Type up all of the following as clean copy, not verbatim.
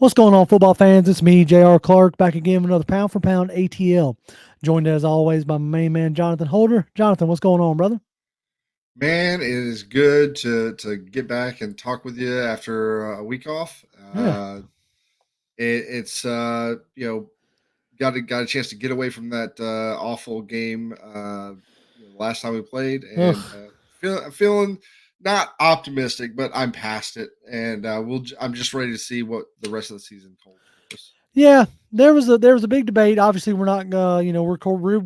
What's going on, football fans? It's me, J.R. Clark, back again with another Pound for Pound ATL. Joined as always by my main man, Jonathan Holder. Jonathan, what's going on, brother? Man, it is good to get back and talk with you after a week off. Yeah. It's got a chance to get away from that awful game last time we played, and Ugh. feeling not optimistic, but I'm past it, and I'm just ready to see what the rest of the season holds for us. Yeah, there was a big debate. Obviously, we're not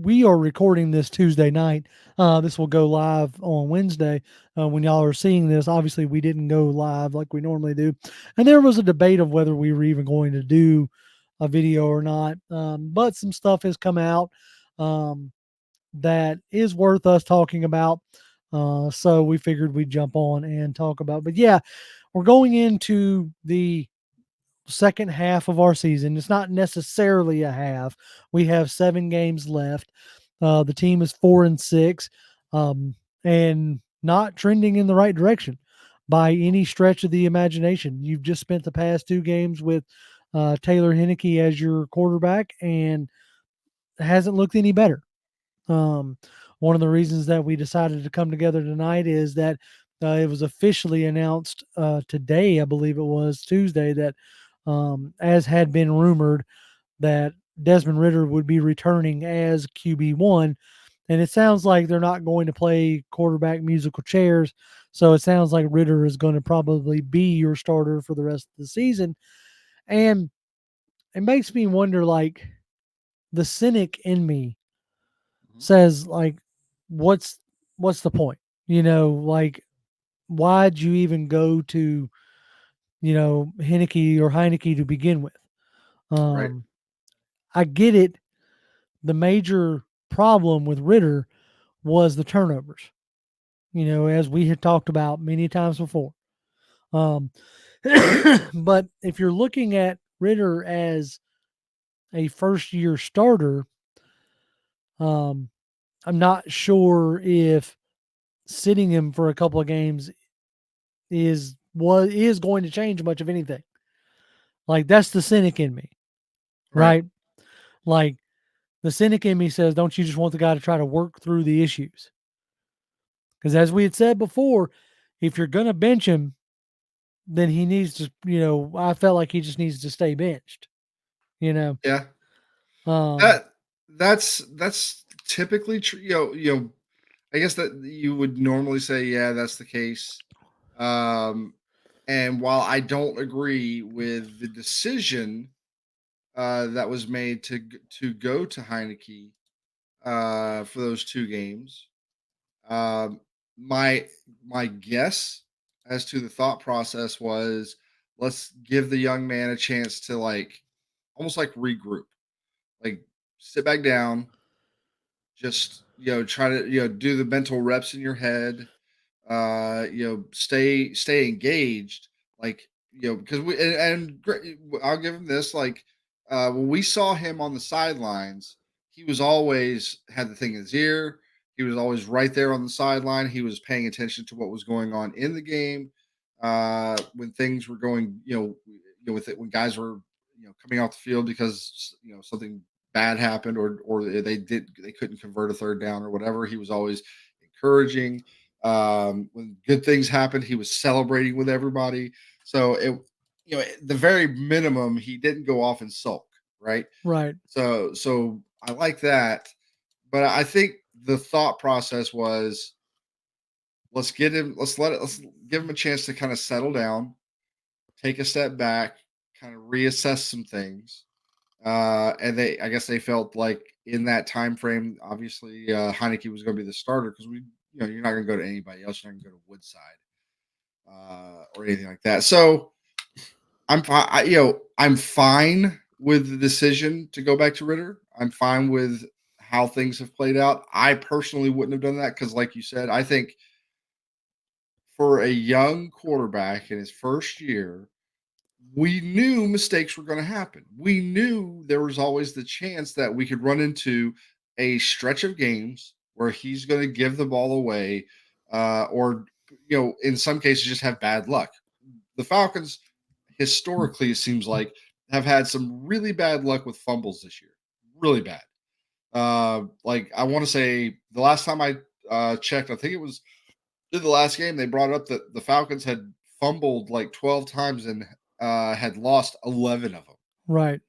we are recording this Tuesday night. This will go live on Wednesday when y'all are seeing this. Obviously, we didn't go live like we normally do, and there was a debate of whether we were even going to do a video or not. But some stuff has come out um, that is worth us talking about. So we figured we'd jump on and talk about. But yeah, we're going into the second half of our season. It's not necessarily a half. We have 7 games left. The team is 4-6, and not trending in the right direction by any stretch of the imagination. You've just spent the past 2 games with Taylor Henneke as your quarterback, and it hasn't looked any better. Um, One of the reasons that we decided to come together tonight is that it was officially announced today, I believe it was Tuesday, that as had been rumored, that Desmond Ritter would be returning as QB1. And it sounds like they're not going to play quarterback musical chairs. So it sounds like Ritter is going to probably be your starter for the rest of the season. And it makes me wonder, like, the cynic in me Mhm. says, like, what's what's the point? Like, why'd you even go to, Heineke to begin with? Right, Um, I get it. The major problem with Ritter was the turnovers, as we had talked about many times before. Um, but if you're looking at Ritter as a first year starter, um, I'm not sure if sitting him for a couple of games is going to change much of anything. Like, that's the cynic in me, right. right? Like, the cynic in me says, don't you just want the guy to try to work through the issues? Because as we had said before, if you're gonna bench him, then he needs to, I felt like he just needs to stay benched. You know, Yeah, um, that that's typically true. I guess that you would normally say, yeah, that's the case. Um, and while I don't agree with the decision that was made to go to Heineke for those 2 games, um, my my guess as to the thought process was, let's give the young man a chance to, like, almost like regroup, like sit back down, just try to do the mental reps in your head, stay engaged, like, because I'll give him this, like, when we saw him on the sidelines, he was always had the thing in his ear. He was always right there on the sideline. He was paying attention to what was going on in the game, when things were going, with it, when guys were coming off the field because something bad happened, or they couldn't convert a third down or whatever. He was always encouraging. When good things happened, he was celebrating with everybody. So at the very minimum, he didn't go off and sulk, right? right, So I like that, but I think the thought process was, let's give him a chance to kind of settle down, take a step back, kind of reassess some things. And I guess they felt like in that time frame, obviously Heineke was going to be the starter, because you're not going to go to anybody else. You're not going to go to Woodside or anything like that. So I'm fine with the decision to go back to Ritter. I'm fine with how things have played out. I personally wouldn't have done that because, like you said, I think for a young quarterback in his first year, we knew mistakes were going to happen. We knew there was always the chance that we could run into a stretch of games where he's going to give the ball away, or in some cases just have bad luck. The Falcons historically, it seems like, have had some really bad luck with fumbles this year. Really bad. Like I want to say the last time I checked, I think it was in the last game, they brought up that the Falcons had fumbled like 12 times and had lost 11 of them, Right.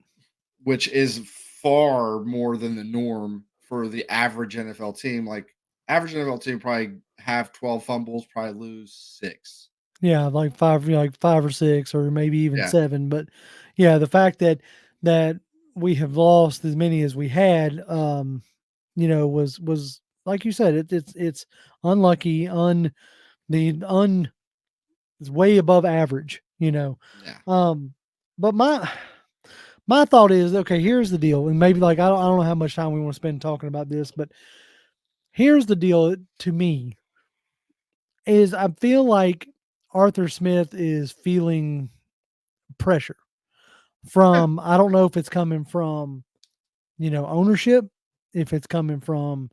which is far more than the norm for the average NFL team. Like average NFL team probably have 12 fumbles, probably lose 6. Yeah, like like 5 or 6 or maybe even Yeah. 7, but yeah, the fact that we have lost as many as we had, was like you said, it's unlucky, the un is way above average, you know. Yeah. Um, but my thought is, okay, here's the deal, and maybe like I don't know how much time we want to spend talking about this, but here's the deal to me is I feel like Arthur Smith is feeling pressure Yeah. from, I don't know if it's coming from, ownership, if it's coming from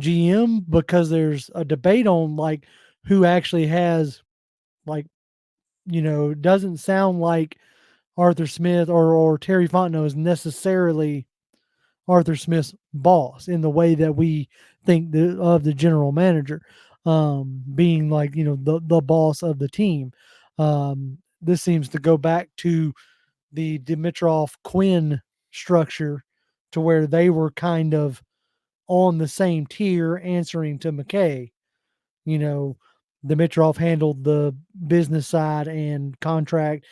GM, because there's a debate on like who actually has like, doesn't sound like Arthur Smith or Terry Fontenot is necessarily Arthur Smith's boss in the way that we think of the general manager, being like, the boss of the team. This seems to go back to the Dimitrov Quinn structure, to where they were kind of on the same tier answering to McKay. You know, Dimitrov handled the business side and contract,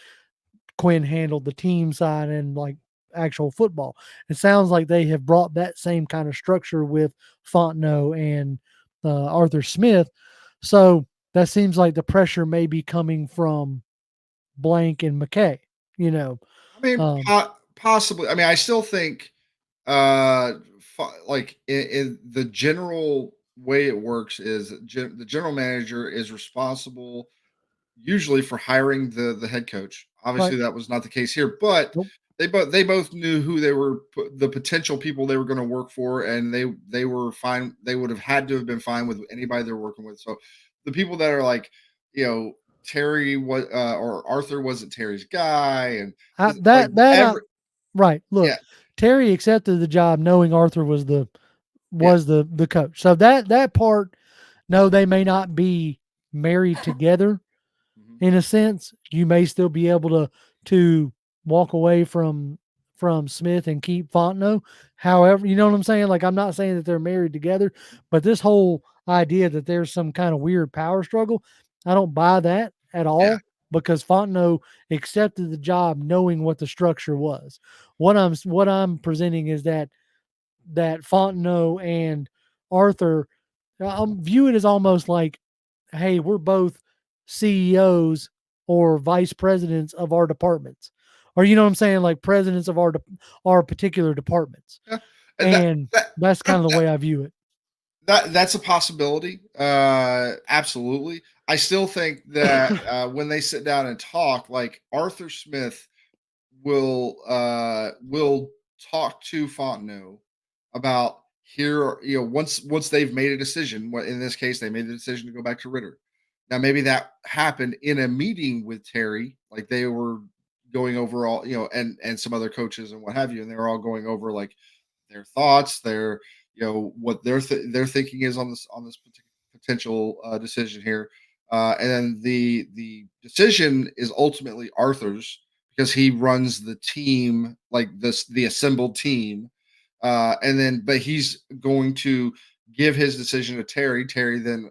Quinn handled the team side and like actual football. It sounds like they have brought that same kind of structure with Fontenot and Arthur Smith. So that seems like the pressure may be coming from Blank and McKay, you know. I mean, Um, possibly. I mean, I still think, like in the general way it works is the general manager is responsible usually for hiring the head coach. right. Obviously, that was not the case here, but Nope. they both knew who they were, the potential people they were going to work for, and they were fine. They would have had to have been fine with anybody they're working with. So the people that are like, you know, Terry was or Arthur wasn't Terry's guy, and I, like that that I every right. yeah, Look, Terry accepted the job knowing Arthur yeah, was the coach. So that part, no, they may not be married together mhm, in a sense. You may still be able to walk away from Smith and keep Fontenot. However, you know what I'm saying? Like, I'm not saying that they're married together, but this whole idea that there's some kind of weird power struggle, I don't buy that at yeah, all, because Fontenot accepted the job knowing what the structure was. What I'm presenting is that Fontenot and Arthur, view it as almost like, hey, we're both CEOs or vice presidents of our departments, or you know what I'm saying, like presidents of our particular departments, yeah. And and that that's kind of that the way I view it. that's a possibility. Absolutely. I still think that when they sit down and talk, like Arthur Smith will talk to Fontenot about here, once they've made a decision. What in this case they made the decision to go back to Ritter. Now maybe that happened in a meeting with Terry, like they were going over all, and some other coaches and what have you, and they were all going over like their thoughts, their what their thinking is on this potential decision here, and then the decision is ultimately Arthur's because he runs the team, like the assembled team, and then but he's going to give his decision to Terry. Terry then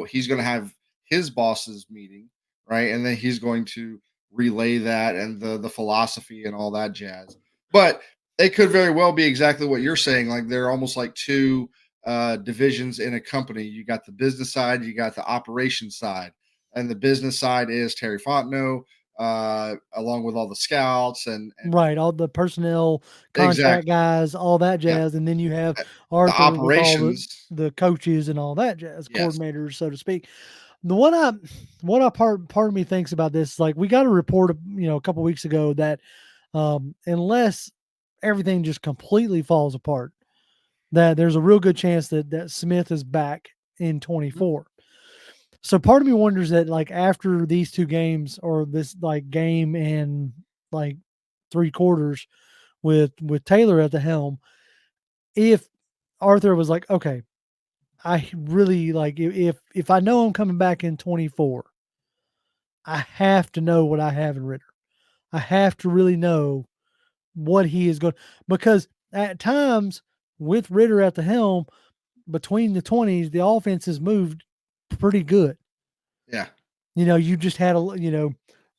he's going to have his boss's meeting, right, and then he's going to relay that and the philosophy and all that jazz. But it could very well be exactly what you're saying. Like they're almost like two divisions in a company. You got the business side, you got the operations side, and the business side is Terry Fontenot, along with all the scouts and Right, all the personnel, contract exactly, guys, all that yeah, jazz, and then you have the Arthur with all operations, the coaches and all that jazz, yes, coordinators, so to speak. The what I part of me thinks about this, like, we got a report, a couple weeks ago that, unless everything just completely falls apart, that there's a real good chance that Smith is back in mhm, 24. So part of me wonders that like after these two games or this like game and like three quarters with Taylor at the helm, if Arthur was like, okay, I really like if I know I'm coming back in 24, I have to know what I have in Ritter. I have to really know what he is going because at times with Ritter at the helm between the 20s, the offense has moved pretty good. Yeah. You just had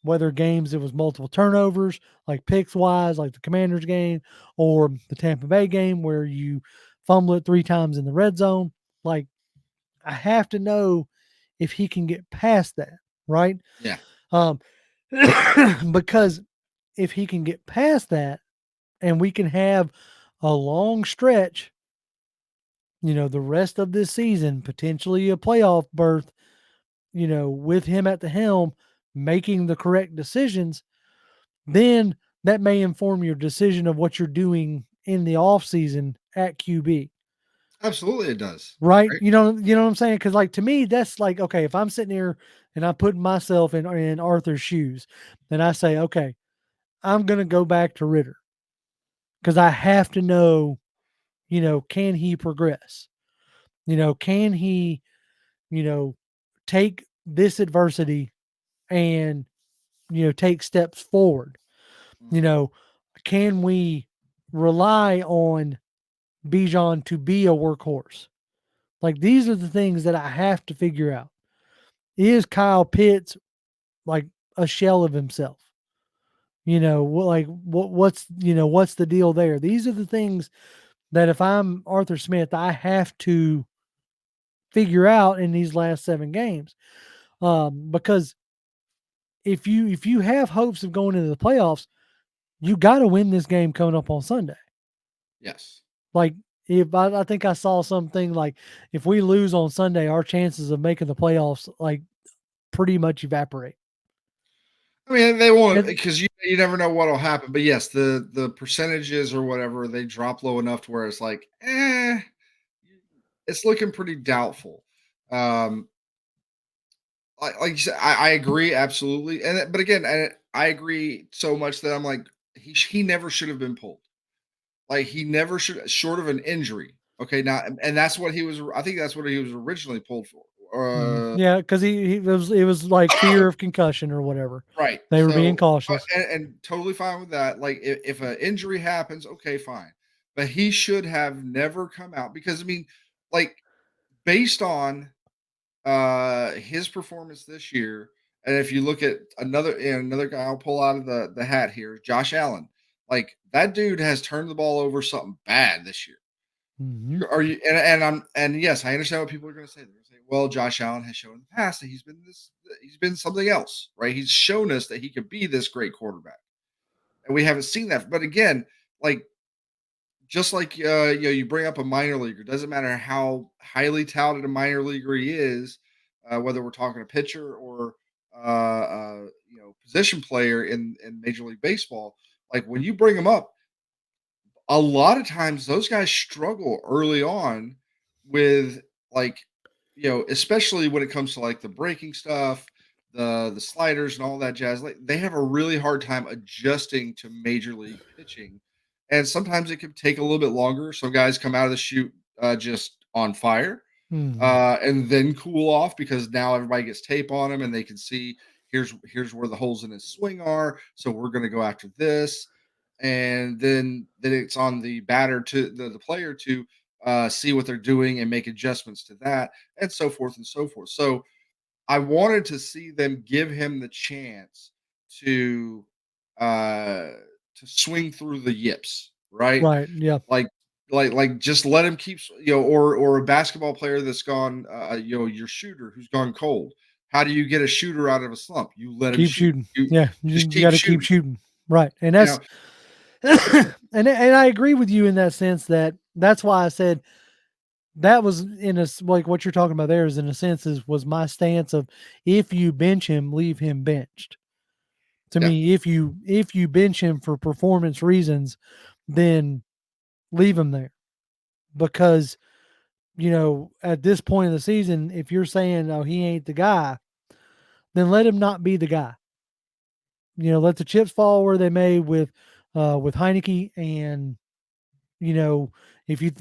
whether games it was multiple turnovers, like picks wise, like the Commanders game, or the Tampa Bay game where you fumble it 3 times in the red zone. Like I have to know if he can get past that, right? Yeah. Um, because if he can get past that, and we can have a long stretch, the rest of this season, potentially a playoff berth, with him at the helm, making the correct decisions, then that may inform your decision of what you're doing in the off season at QB. Absolutely, it does. Right? Right. You know what I'm saying? Because like to me, that's like, okay, if I'm sitting here and I'm putting myself in Arthur's shoes, then I say, okay, I'm gonna go back to Ritter because I have to know, can he progress? Can he, you know, take this adversity and take steps forward? You Mhm. know, can we rely on Bijan to be a workhorse? Like these are the things that I have to figure out. Is Kyle Pitts like a shell of himself? What's the deal there? These are the things that if I'm Arthur Smith, I have to figure out in these last 7 games. Because if you have hopes of going into the playoffs, you got to win this game coming up on Sunday. Yes. Like if I think I saw something like if we lose on Sunday, our chances of making the playoffs like pretty much evaporate. I mean, they won't And because you never know what'll happen. But yes, the percentages or whatever they drop low enough to where it's like, it's looking pretty doubtful. Um, like you said, I agree absolutely, but again, I agree so much that I'm like, he never should have been pulled. Like he never should, short of an injury. Okay, now and that's what he was. I think that's what he was originally pulled for. yeah, because he was it was like fear of concussion or whatever. Right. They were being So, cautious. and totally fine with that. Like, if an injury happens, okay, fine. But he should have never come out because I mean, like, based on his performance this year, and if you look at another guy, I'll pull out of the hat here, Josh Allen. Like that dude has turned the ball over something bad this year. Hmm. Are you and yes, I understand what people are gonna say. They're gonna say, well, Josh Allen has shown in the past that he's been something else, right? He's shown us that he could be this great quarterback. And we haven't seen that. But again, like just like you bring up a minor leaguer, doesn't matter how highly touted a minor leaguer he is, whether we're talking a pitcher or position player in Major League Baseball, like when you bring him up, a lot of times those guys struggle early on with like especially when it comes to like the breaking stuff, the sliders and all that jazz. Like they have a really hard time adjusting to major league pitching, and sometimes it can take a little bit longer. Some guys come out of the chute just on fire, Hmm. and then cool off because now everybody gets tape on them and they can see here's where the holes in his swing are, so we're going to go after this. And then it's on the batter to the player to see what they're doing and make adjustments to that, and so forth and so forth. So I wanted to see them give him the chance to uh to swing through the yips, right? Right. Yeah. Like like just let him keep or a basketball player that's gone your shooter who's gone cold. How do you get a shooter out of a slump? You let him Keep shoot. shooting. You Yeah. just You keep got to keep shooting. shooting. Right. And You that's know, and I agree with you in that sense that's why I said that was like what you're talking about there is in a sense was my stance of if you bench him, leave him benched. To yeah. me, if you bench him for performance reasons, then leave him there because at this point in the season, if you're saying, "Oh, he ain't the guy," then let him not be the guy. Let the chips fall where they may with Heineke, and if you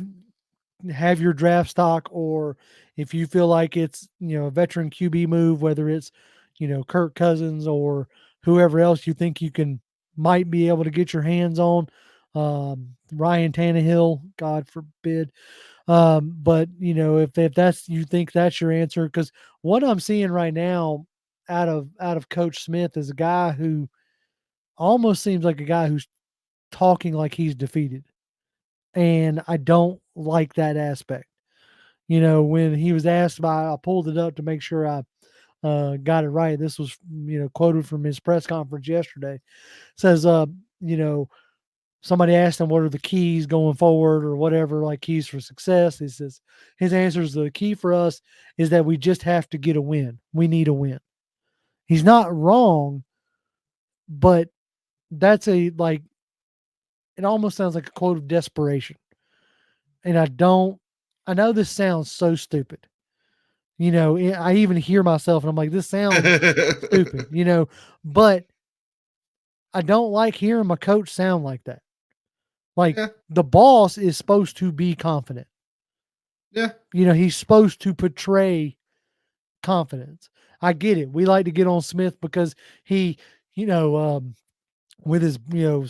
have your draft stock, or if you feel like it's a veteran QB move, whether it's Kirk Cousins or whoever else you think you can might be able to get your hands on, Ryan Tannehill, God forbid. But if that's you think that's your answer, because what I'm seeing right now out of Coach Smith is a guy who almost seems like a guy who's talking like he's defeated, and I don't like that aspect. When he was asked I pulled it up to make sure I got it right. This was, quoted from his press conference yesterday. Says, you know, somebody asked him what are the keys going forward or whatever, like keys for success. He says his answer is the key for us is that we just have to get a win. We need a win. He's not wrong, but that's it almost sounds like a quote of desperation. And I know this sounds so stupid. I even hear myself and I'm like, this sounds stupid, but I don't like hearing my coach sound like that. Like, Yeah, the boss is supposed to be confident. yeah, He's supposed to portray confidence. I get it. We like to get on Smith because he, you know, with his,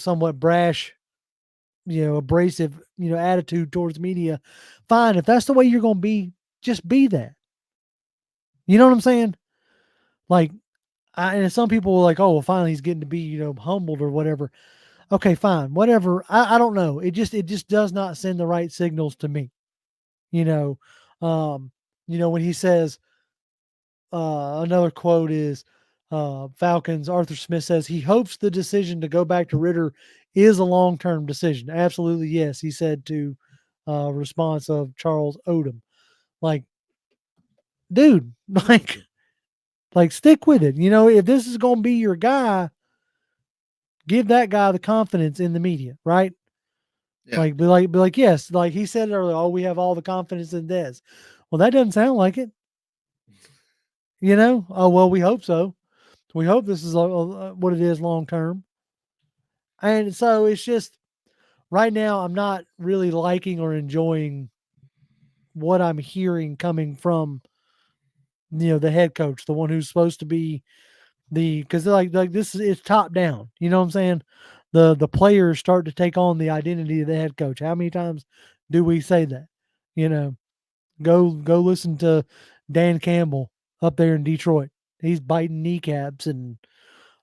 somewhat brash, abrasive, attitude towards media. Fine. If that's the way you're going to be, just be that. You know what I'm saying? Like, and some people were like, oh, well, finally he's getting to be, humbled or whatever. Okay, fine, whatever. I don't know. It just does not send the right signals to me. You know, um, when he says, another quote is, Falcons. Arthur Smith says he hopes the decision to go back to Ritter is a long term decision. Absolutely, yes. He said to response of Charles Odom, like, dude, like stick with it. If this is going to be your guy, give that guy the confidence in the media, right? yeah. Be like, yes, like he said earlier, oh, we have all the confidence in Des. Well, that doesn't sound like it. Oh, well, we hope so. We hope this is what it is long term. And so it's just right now, I'm not really liking or enjoying what I'm hearing coming from, the head coach, the one who's supposed to be because like this is it's top down. You know what I'm saying? The players start to take on the identity of the head coach. How many times do we say that? You know, go listen to Dan Campbell up there in Detroit. He's biting kneecaps and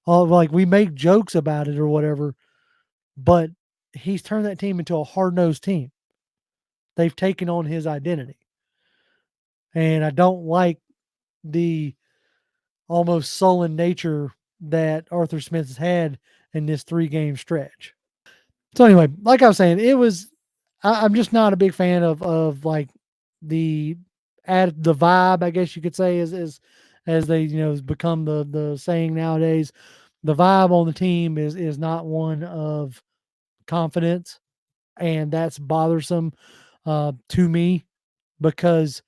all, like, we make jokes about it or whatever, but he's turned that team into a hard nosed team. They've taken on his identity. And I don't like the almost sullen nature that Arthur Smith has had in this 3-game stretch. So anyway, like I was saying, I'm just not a big fan of like the the vibe, I guess you could say, as they has become the saying nowadays. The vibe on the team is not one of confidence, and that's bothersome to me because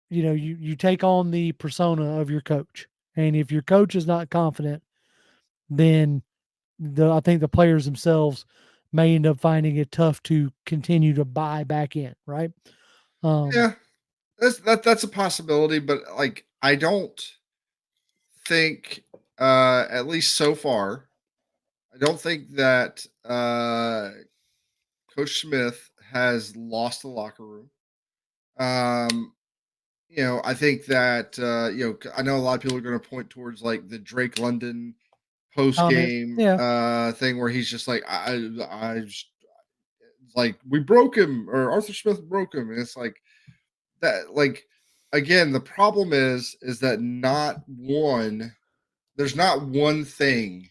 you take on the persona of your coach, and if your coach is not confident, then I think the players themselves may end up finding it tough to continue to buy back in, right? Um, Yeah, that's a possibility, but like I don't think, at least so far, I don't think that Coach Smith has lost the locker room. Um, I think that I know a lot of people are going to point towards like the Drake London post Comments, game yeah, thing where he's just like, like we broke him or Arthur Smith broke him, and it's like that. Like again, the problem is that not one. There's not one thing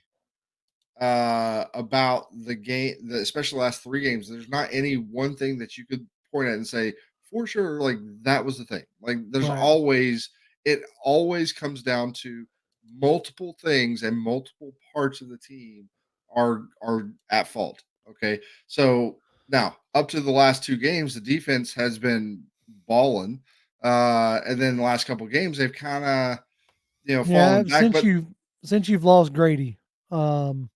about the game, especially the last 3 games. There's not any one thing that you could point at and say for sure, like that was the thing. Like there's right, always it always comes down to multiple things and multiple parts of the team are at fault. Okay, so now up to the last 2 games, the defense has been balling. And then the last couple games they've kind of Yeah, fallen back. But since you've lost Grady, um,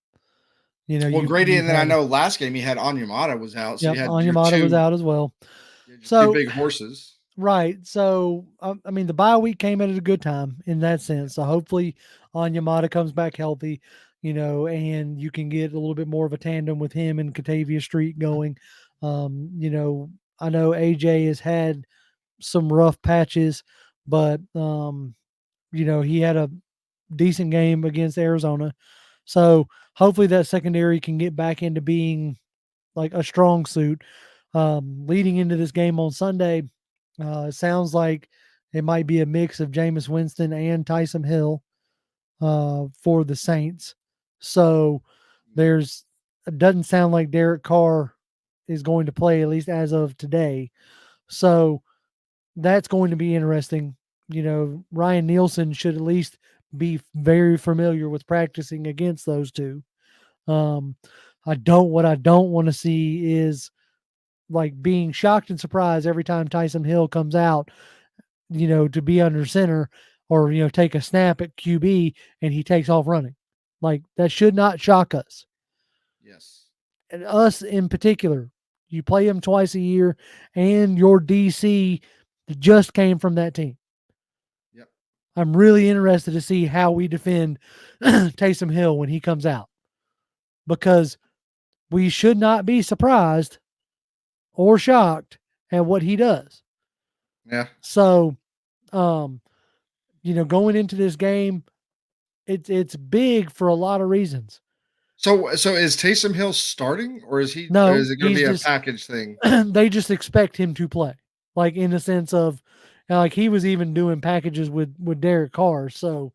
well, Grady, you've and then I had know last game he had Onyemata was out, so you yep, had your Onyemata was out as well. just two So big horses. right. So, I mean, the bye week came at a good time in that sense. So hopefully, Onyemata comes back healthy, and you can get a little bit more of a tandem with him and Catavia Street going. I know AJ has had some rough patches, but he had a decent game against Arizona. So hopefully that secondary can get back into being like a strong suit. Leading into this game on Sunday, it sounds like it might be a mix of Jameis Winston and Tyson Hill for the Saints. So it doesn't sound like Derek Carr is going to play, at least as of today. So that's going to be interesting. Ryan Nielsen should at least be very familiar with practicing against those two. Um, what I don't want to see is like being shocked and surprised every time Tyson Hill comes out, to be under center or, take a snap at QB and he takes off running. Like that should not shock us. Yes. And us in particular. You play him twice a year and your DC just came from that team. Yep. I'm really interested to see how we defend Taysom Hill when he comes out because we should not be surprised or shocked at what he does. Yeah. So, going into this game, it's big for a lot of reasons. So is Taysom Hill starting, or No, is it going to he's be a just package thing? they just expect him to play, like in the sense of, like he was even doing packages with Derek Carr. So,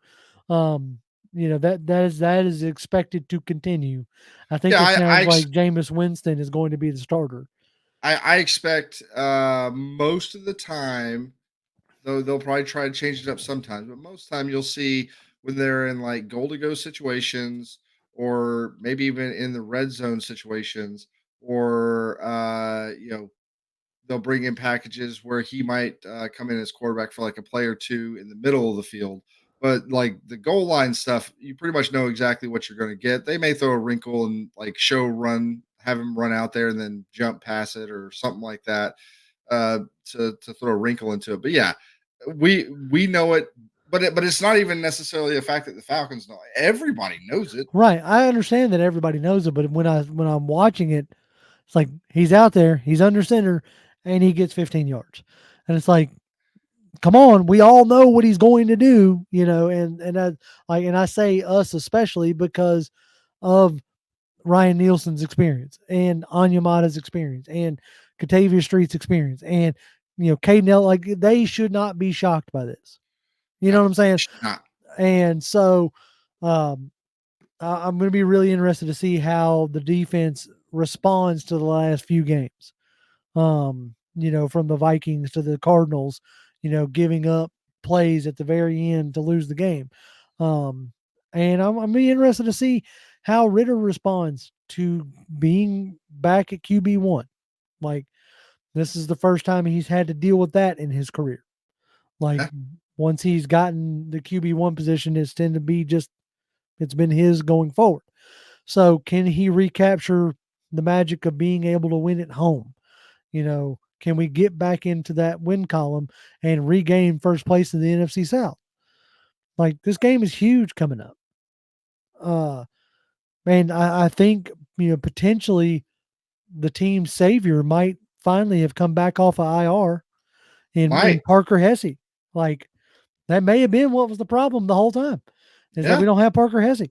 um, that is expected to continue. I think Yeah, it sounds like Jameis Winston is going to be the starter. I expect most of the time, though they'll probably try to change it up sometimes, but most of the time you'll see when they're in like goal to go situations, or maybe even in the red zone situations, or they'll bring in packages where he might come in as quarterback for like a play or two in the middle of the field. But like the goal line stuff, you pretty much know exactly what you're going to get. They may throw a wrinkle and like have him run out there and then jump past it or something like that, to throw a wrinkle into it. But yeah, we know it. But it's not even necessarily a fact that the Falcons know. Everybody knows it. Right. I understand that everybody knows it, but when I'm watching it, it's like he's out there, he's under center, and he gets 15 yards, and it's like, come on, we all know what he's going to do, and I say us especially because of Ryan Nielsen's experience and Anyamata's experience and Catavia Street's experience and Caden, like they should not be shocked by this. You know No, what I'm saying? not. And so, um, I'm going to be really interested to see how the defense responds to the last few games. From the Vikings to the Cardinals, giving up plays at the very end to lose the game. Um, and I'm be interested to see how Ritter responds to being back at QB1. Like, this is the first time he's had to deal with that in his career. Like, Yeah. once he's gotten the QB1 position, it's tend to be it's been his going forward. So, can he recapture the magic of being able to win at home? Can we get back into that win column and regain first place in the NFC South? Like this game is huge coming up. Uh, and I think potentially the team's savior might finally have come back off of IR in Might. Parker Hesse. Like that may have been what was the problem the whole time, is that Yeah. we don't have Parker Hesse.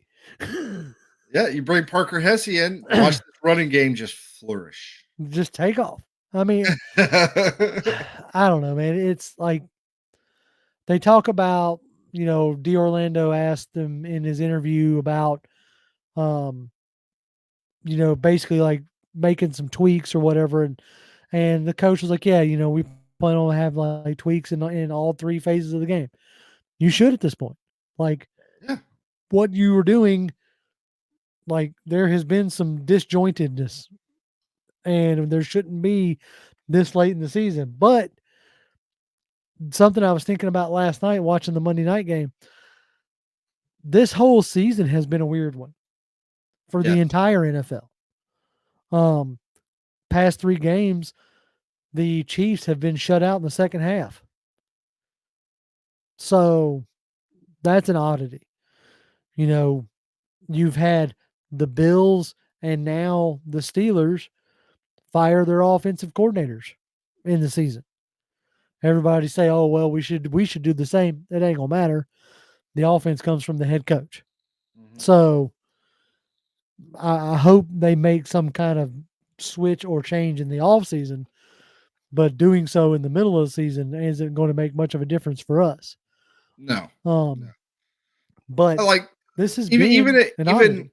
Yeah, you bring Parker Hesse in, watch this running game just flourish. Just take off. I mean, I don't know, man. It's like they talk about, D'Orlando asked him in his interview about, um, basically like making some tweaks or whatever, and the coach was like, "Yeah, we plan on have like tweaks in all three phases of the game. You should at this point. Like Yeah, what you were doing, like there has been some disjointedness, and there shouldn't be this late in the season, but." something I was thinking about last night watching the Monday night game. This whole season has been a weird one for the Yes. entire NFL. Um, Past 3 games, the Chiefs have been shut out in the second half. So that's an oddity. You know, you've had the Bills and now the Steelers fire their offensive coordinators in the season. Everybody say, "Oh well, we should do the same." It ain't gonna matter. The offense comes from the head coach. Hmm. So I hope they make some kind of switch or change in the off season. But doing so in the middle of the season isn't going to make much of a difference for us. No, no. Um, but Like this has even been an oddity.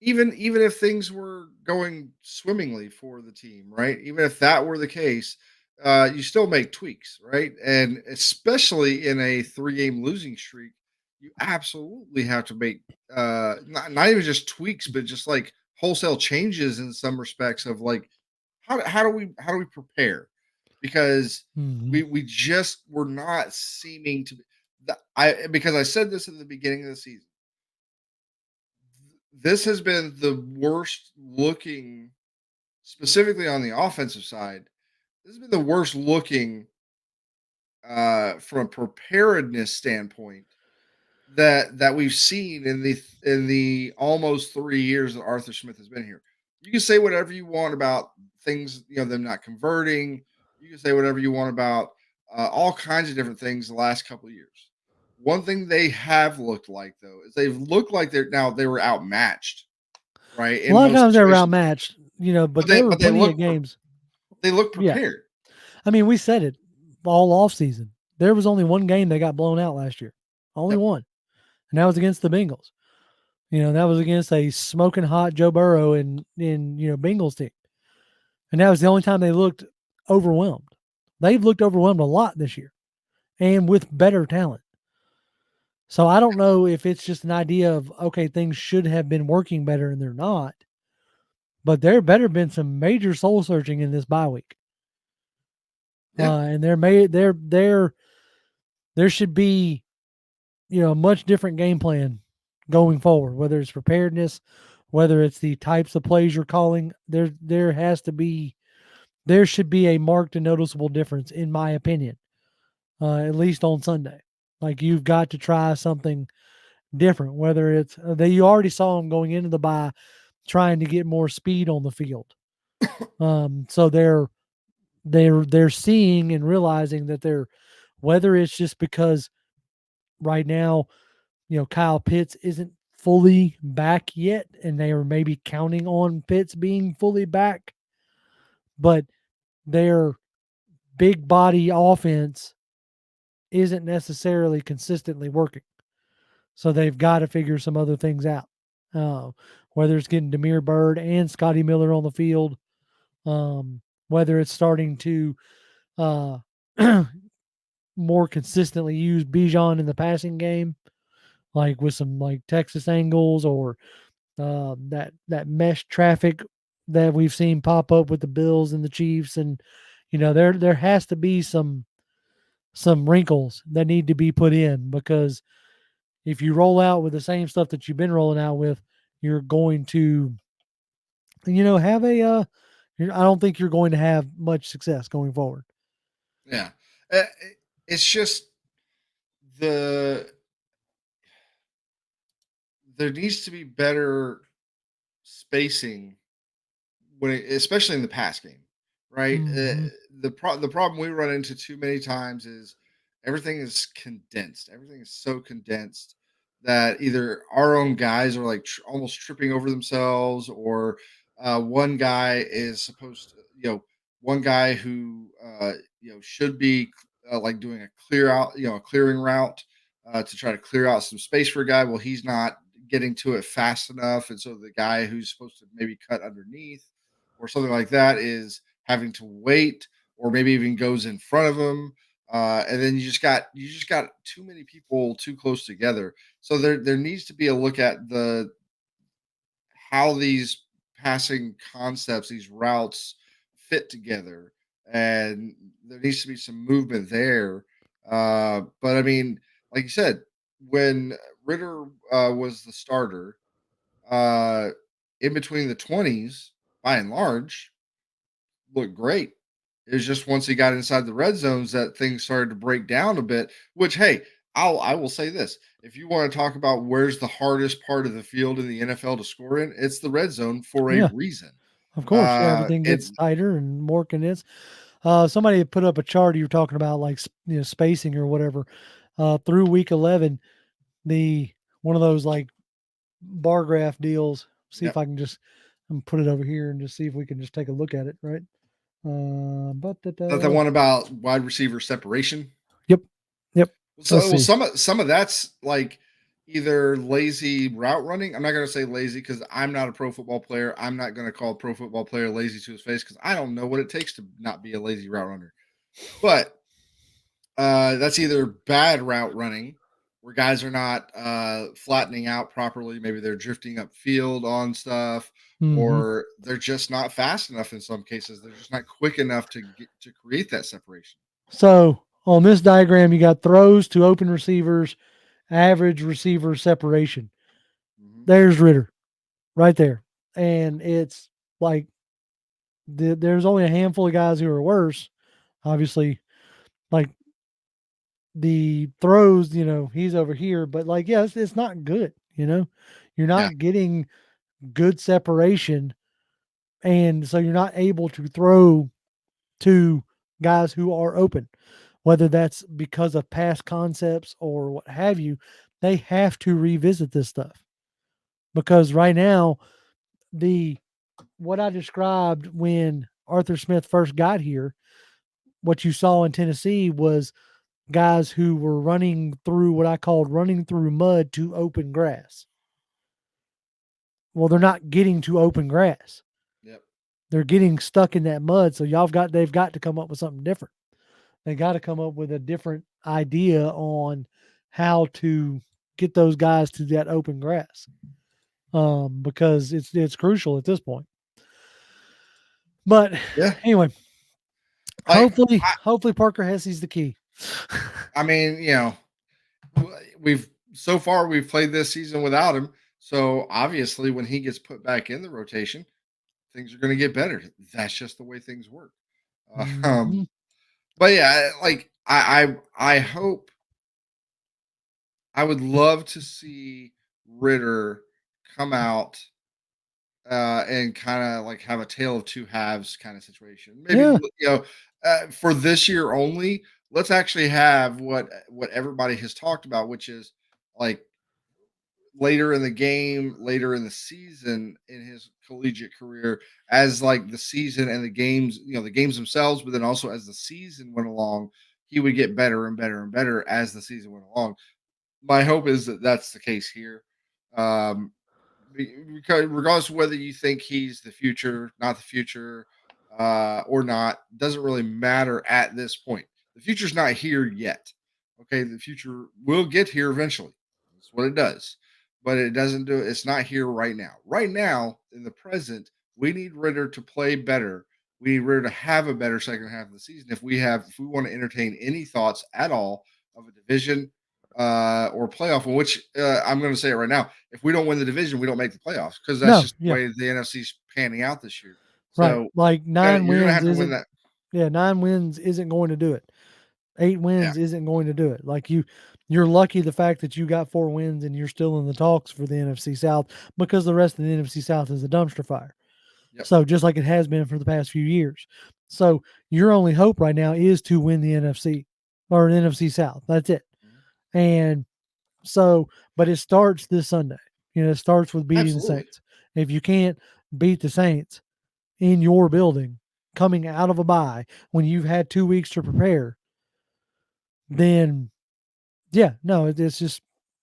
even if things were going swimmingly for the team, right? Even if that were the case, you still make tweaks, right? And especially in a three-game losing streak, you absolutely have to make not even just tweaks, but just like wholesale changes in some respects of like how do we prepare? Because Mhm. we just were not seeming to be I because I said this at the beginning of the season, this has been the worst looking, specifically on the offensive side. This has been the worst looking from a preparedness standpoint that we've seen in the almost 3 years that Arthur Smith has been here. You can say whatever you want about things, them not converting. You can say whatever you want about all kinds of different things the last couple of years. One thing they have looked like though is they've looked like they were outmatched, right, A in lot of most times they were situations, outmatched, but but there were plenty of games. they look Yeah. prepared. I mean, we said it all off season. There was only one game they got blown out last year. Only Yep. one. And that was against the Bengals. That was against a smoking hot Joe Burrow and Bengals team. And that was the only time they looked overwhelmed. They've looked overwhelmed a lot this year and with better talent. So I don't know if it's just an idea of okay, things should have been working better and they're not. But there better been some major soul searching in this bye week. Yeah. And there should be a much different game plan going forward, whether it's preparedness, whether it's the types of plays you're calling. There should be a marked and noticeable difference, in my opinion, at least on Sunday. Like you've got to try something different, whether it's that you already saw them going into the bye trying to get more speed on the field. So they're seeing and realizing that whether it's just because right now Kyle Pitts isn't fully back yet, and they are maybe counting on Pitts being fully back, but their big body offense isn't necessarily consistently working. So they've got to figure some other things out. Uh, whether it's getting Demir Bird and Scotty Miller on the field, whether it's starting to uh, more consistently use Bijan in the passing game, like with some like Texas angles or that mesh traffic that we've seen pop up with the Bills and the Chiefs, and there has to be some wrinkles that need to be put in because if you roll out with the same stuff that you've been rolling out with, you're going to have I don't think you're going to have much success going forward. Yeah. It's just the there needs to be better spacing especially in the pass game, right? Mm-hmm. The problem we run into too many times is everything is condensed. Everything is so condensed that either our own guys are like almost tripping over themselves, or one guy is supposed to, one guy who should be like doing a clear out, a clearing route to try to clear out some space for a guy. Well, he's not getting to it fast enough, and so the guy who's supposed to maybe cut underneath or something like that is having to wait, or maybe even goes in front of him. And then you just got too many people too close together. So there needs to be a look at the how these passing concepts, these routes fit together. and there needs to be some movement there. But I mean, like you said, when Ritter was the starter, uh, in between the 20s, by and large, looked great. It was just once he got inside the red zones that things started to break down a bit. Which, hey, I will say this: if you want to talk about where's the hardest part of the field in the NFL to score in, it's the red zone for a Yeah, reason. of course. Yeah, everything It gets tighter and more condensed. Somebody had put up a chart you were talking about, like spacing or whatever. Through week 11, the one of those like bar graph deals. See if Yep. I can just put it over here and just see if we can just take a look at it. Right. But That the one about wide receiver separation. yep, yep. Let's So, well, see. some of that's like either lazy route running. I'm not going to say lazy because I'm not a pro football player. I'm not going to call a pro football player lazy to his face because I don't know what it takes to not be a lazy route runner. But that's either bad route running, where guys are not flattening out properly. Maybe they're drifting upfield on stuff, Hmm. or they're just not fast enough. In some cases, they're just not quick enough to get to create that separation. So on this diagram, you got throws to open receivers, average receiver separation. Hmm. There's Ritter right there, and it's like there's only a handful of guys who are worse. Obviously, like the throws, he's over here, but like, yeah, it's not good. You're Yeah. not getting good separation, and so you're not able to throw to guys who are open, whether that's because of past concepts or what have you. They have to revisit this stuff because right now, the what I described when Arthur Smith first got here, what you saw in Tennessee was guys who were running through what I called running through mud to open grass. Well, they're not getting to open grass. Yep. They're getting stuck in that mud. So they've got to come up with something different. They got to come up with a different idea on how to get those guys to that open grass. Because it's crucial at this point. But Yeah. anyway, Like hopefully Parker Hesse's the key. I mean, we've so far we've played this season without him. So obviously, when he gets put back in the rotation, things are going to get better. That's just the way things work. Mhm. But yeah, like I hope I would love to see Ritter come out and kind of like have a tale of two halves kind of situation. Maybe Yeah. for this year only, let's actually have what everybody has talked about, which is like later in the game, later in the season in his collegiate career, as like the season and the games, the games themselves, but then also as the season went along, he would get better and better and better as the season went along. My hope is that that's the case here. Um, because regardless of whether you think he's the future, not the future, or not, doesn't really matter at this point. The future's not here yet. Okay, the future will get here eventually. That's what it does, but it doesn't do. It's not here right now. Right now, in the present, we need Ritter to play better. We need Ritter to have a better second half of the season. If we want to entertain any thoughts at all of a division or playoff, in which I'm going to say it right now. If we don't win the division, we don't make the playoffs because that's No, just the yeah, way the NFC's panning out this year. right. So Like you're going to have to win that. 9 wins isn't going to do it. 8 Yeah. wins isn't going to do it. Like you're lucky the fact that you got 4 wins and you're still in the talks for the NFC South because the rest of the NFC South is a dumpster fire. Yep. So just like it has been for the past few years. So your only hope right now is to win the NFC or an NFC South. That's it. Mhm. And so, but it starts this Sunday. It starts with beating the Absolutely. Saints. If you can't beat the Saints in your building coming out of a bye when you've had 2 weeks to prepare, then yeah, no, it's just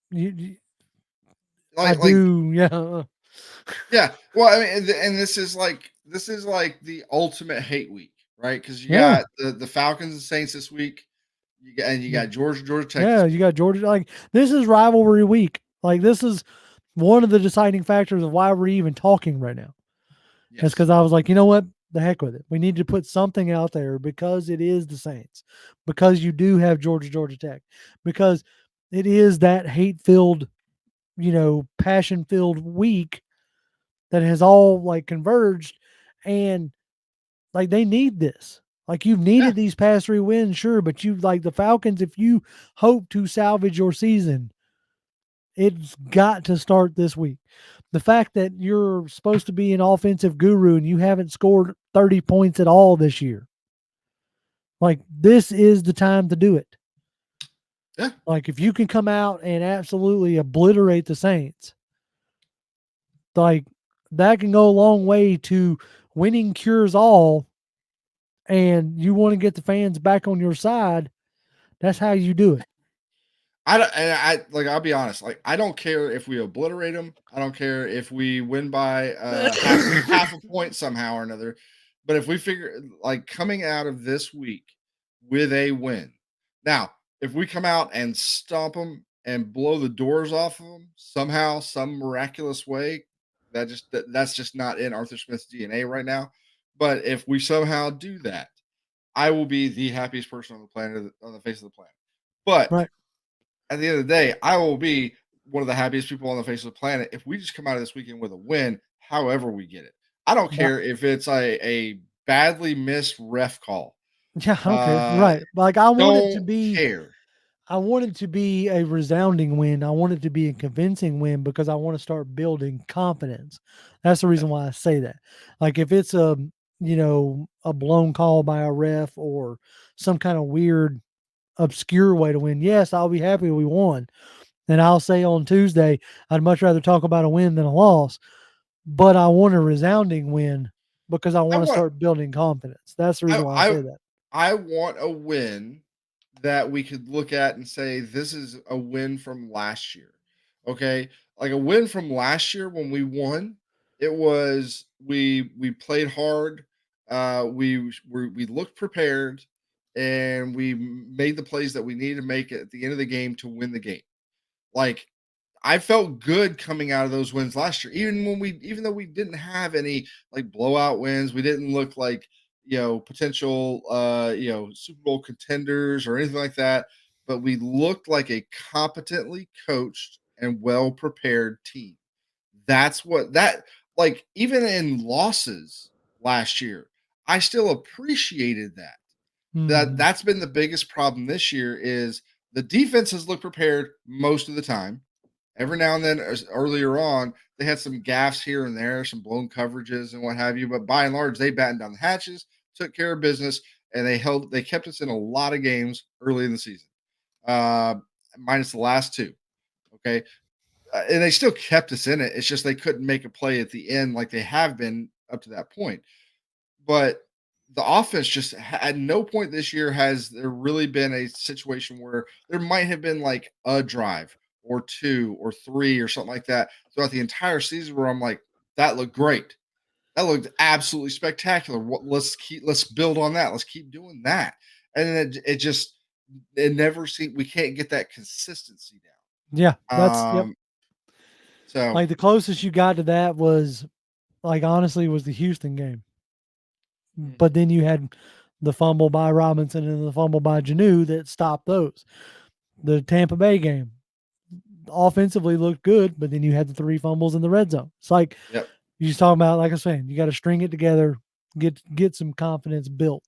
you I Like do, yeah. yeah. Well, I mean, and this is like the ultimate hate week, right? Because you Yeah. got the Falcons and Saints this week. You got Georgia Tech Yeah, this you week. got Georgia. Like this is rivalry week. Like this is one of the deciding factors of why we're even talking right now. It's Yes. because I was like, you know what? the heck with it. We need to put something out there because it is the Saints, because you do have Georgia Tech, because it is that hate filled, passion filled week that has all like converged, and like they need this. Like you've Yeah. needed these past 3 wins, sure, but you like the Falcons. If you hope to salvage your season, it's got to start this week. The fact that you're supposed to be an offensive guru and you haven't scored 30 points at all this year, like this is the time to do it. Yeah. Like if you can come out and absolutely obliterate the Saints, like that can go a long way to winning cures all, and you want to get the fans back on your side. That's how you do it. I don't, and I like. I'll be honest. Like, I don't care if we obliterate them. I don't care if we win by half a point somehow or another. But if we figure like coming out of this week with a win, now if we come out and stomp them and blow the doors off of them somehow, some miraculous way, that's just not in Arthur Smith's DNA right now. But if we somehow do that, I will be the happiest person on the planet, on the face of the planet. But Right. at the end of the day, I will be one of the happiest people on the face of the planet if we just come out of this weekend with a win, however we get it. I don't Yeah. care if it's a badly missed ref call. Yeah, I don't care. Uh, Right. Like I want it to don't be care. I want it to be a resounding win. I want it to be a convincing win because I want to start building confidence. That's the Yeah. reason why I say that. Like if it's a blown call by a ref or some kind of weird obscure way to win, yes, I'll be happy we won. And I'll say on Tuesday, I'd much rather talk about a win than a loss, but I want a resounding win because I I want to want start building confidence. That's the I reason why I I say that. I want a win that we could look at and say this is a win from last year. Okay? Like a win from last year when we won, it was we played hard, we looked prepared, and we made the plays that we needed to make at the end of the game to win the game. Like I felt good coming out of those wins last year, even though we didn't have any like blowout wins, we didn't look like potential Super Bowl contenders or anything like that. But we looked like a competently coached and well prepared team. That's what that like even in losses last year, I still appreciated that. Mhm. That's been the biggest problem this year is the defense has looked prepared most of the time. Every now and then, as earlier on, they had some gaffes here and there, some blown coverages and what have you. But by and large, they battened down the hatches, took care of business, and they kept us in a lot of games early in the season, uh, minus the last two. Okay, and they still kept us in it. It's just they couldn't make a play at the end like they have been up to that point. But the offense just at no point this year has there really been a situation where there might have been like a drive or two or three or something like that throughout the entire season where I'm like, that looked great. That looked absolutely spectacular. Let's build on that. Let's keep doing that. And then it just it never seems we can't get that consistency Yeah, that's down. yep. So Like the closest you got to that was like honestly was the Houston game. But Mhm. then you had the fumble by Robinson and the fumble by Janu that stopped those. The Tampa Bay game offensively looked good, but then you had the 3 fumbles in the red zone. It's like Yep. you just talking about, like I was saying, you got to string it together, get some confidence built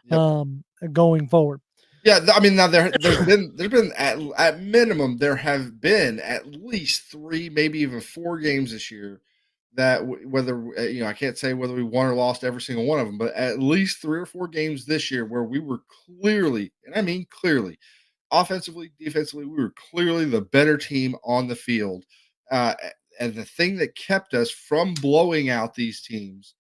Yep. going forward. Yeah, I mean, now there's been at minimum there have been at least three, maybe even four games this year that whether I can't say whether we won or lost every single one of them, but at least three or four games this year where we were clearly, and I mean clearly, offensively, defensively, we were clearly the better team on the field. Uh, and the thing that kept us from blowing out these teams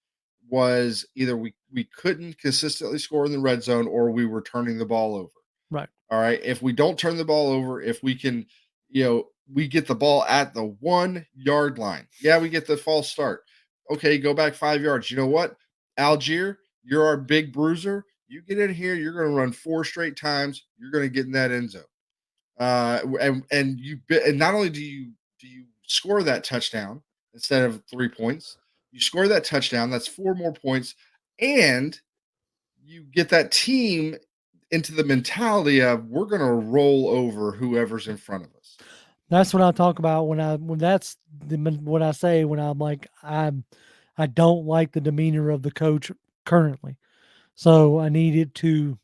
was either we couldn't consistently score in the red zone or we were turning the ball over. Right. All right. If we don't turn the ball over, if we can, we get the ball at the 1 yard line. Yeah, we get the false start. Okay, go back 5 yards. You know what? Algier, you're our big bruiser. You get in here, you're going to run four straight times. You're going to get in that end zone. And not only do you score that touchdown instead of 3 points, you score that touchdown. That's four more points. and you get that team into the mentality of we're going to roll over whoever's in front of us. That's what I talk about when that's what I say when I'm like I don't like the demeanor of the coach currently. So I need it to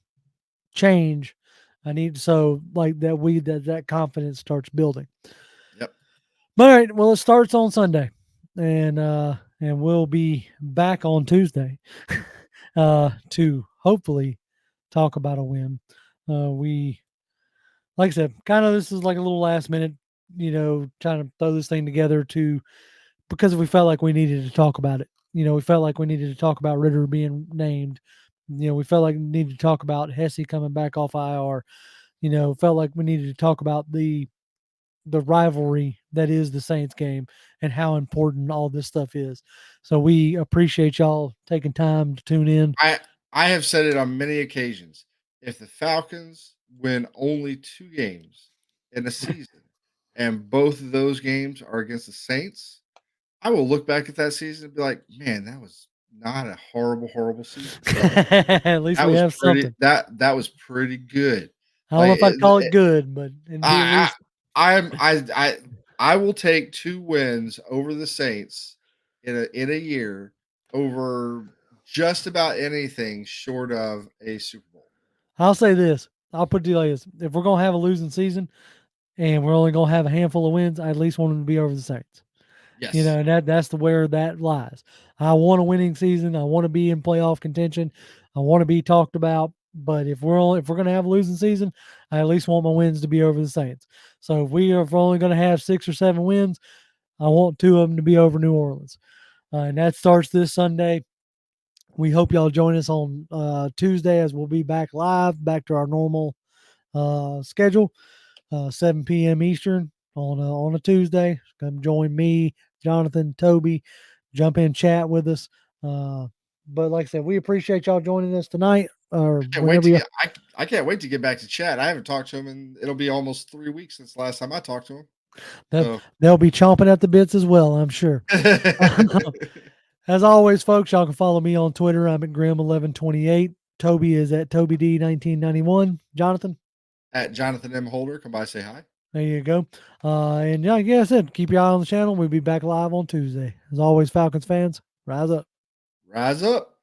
change. I need so like that confidence starts building. Yep. All right, well it starts on Sunday, and we'll be back on Tuesday to hopefully talk about a win. We like I said, kind of this is like a little last minute, trying to throw this thing together to because we felt like we needed to talk about it. We felt like we needed to talk about Ritter being named. We felt like we needed to talk about Hesse coming back off IR. Felt like we needed to talk about the rivalry that is the Saints game and how important all this stuff is. So we appreciate y'all taking time to tune in. I I have said it on many occasions. If the Falcons win only 2 games in a season and both of those games are against the Saints, I will look back at that season and be like, "Man, that was not a horrible, horrible season. At least That we was have pretty something. that was pretty good." I don't know Like, if I'd call it good, but it'd be at I least I will take 2 wins over the Saints in a year over just about anything short of a Super Bowl. I'll say this. I'll put it to you like this. If we're gonna have a losing season and we're only gonna have a handful of wins, I at least want them to be over the Saints. Yes. And that's the where that lies. I want a winning season. I want to be in playoff contention. I want to be talked about. But if we're gonna have a losing season, I at least want my wins to be over the Saints. So if we're only gonna have 6 or 7 wins, I want 2 of them to be over New Orleans. And that starts this Sunday. We hope y'all join us on Tuesday as we'll be back live, back to our normal schedule, 7 p.m. Eastern on a Tuesday. Come join me, Jonathan, Toby, jump in, chat with us. But like I said, we appreciate y'all joining us tonight or I can't wait whenever to you. get I can't wait to get back to chat. I haven't talked to him and it'll be almost 3 weeks since the last time I talked to him. That So they'll be chomping at the bits as well, I'm sure. As always, folks, y'all can follow me on Twitter. I'm at Grim1128. Toby is at TobyD1991. Jonathan, at Jonathan M. Holder, come by say hi. there you go. And yeah, like I said, keep your eye on the channel. We'll be back live on Tuesday. As always, Falcons fans, rise up. Rise up.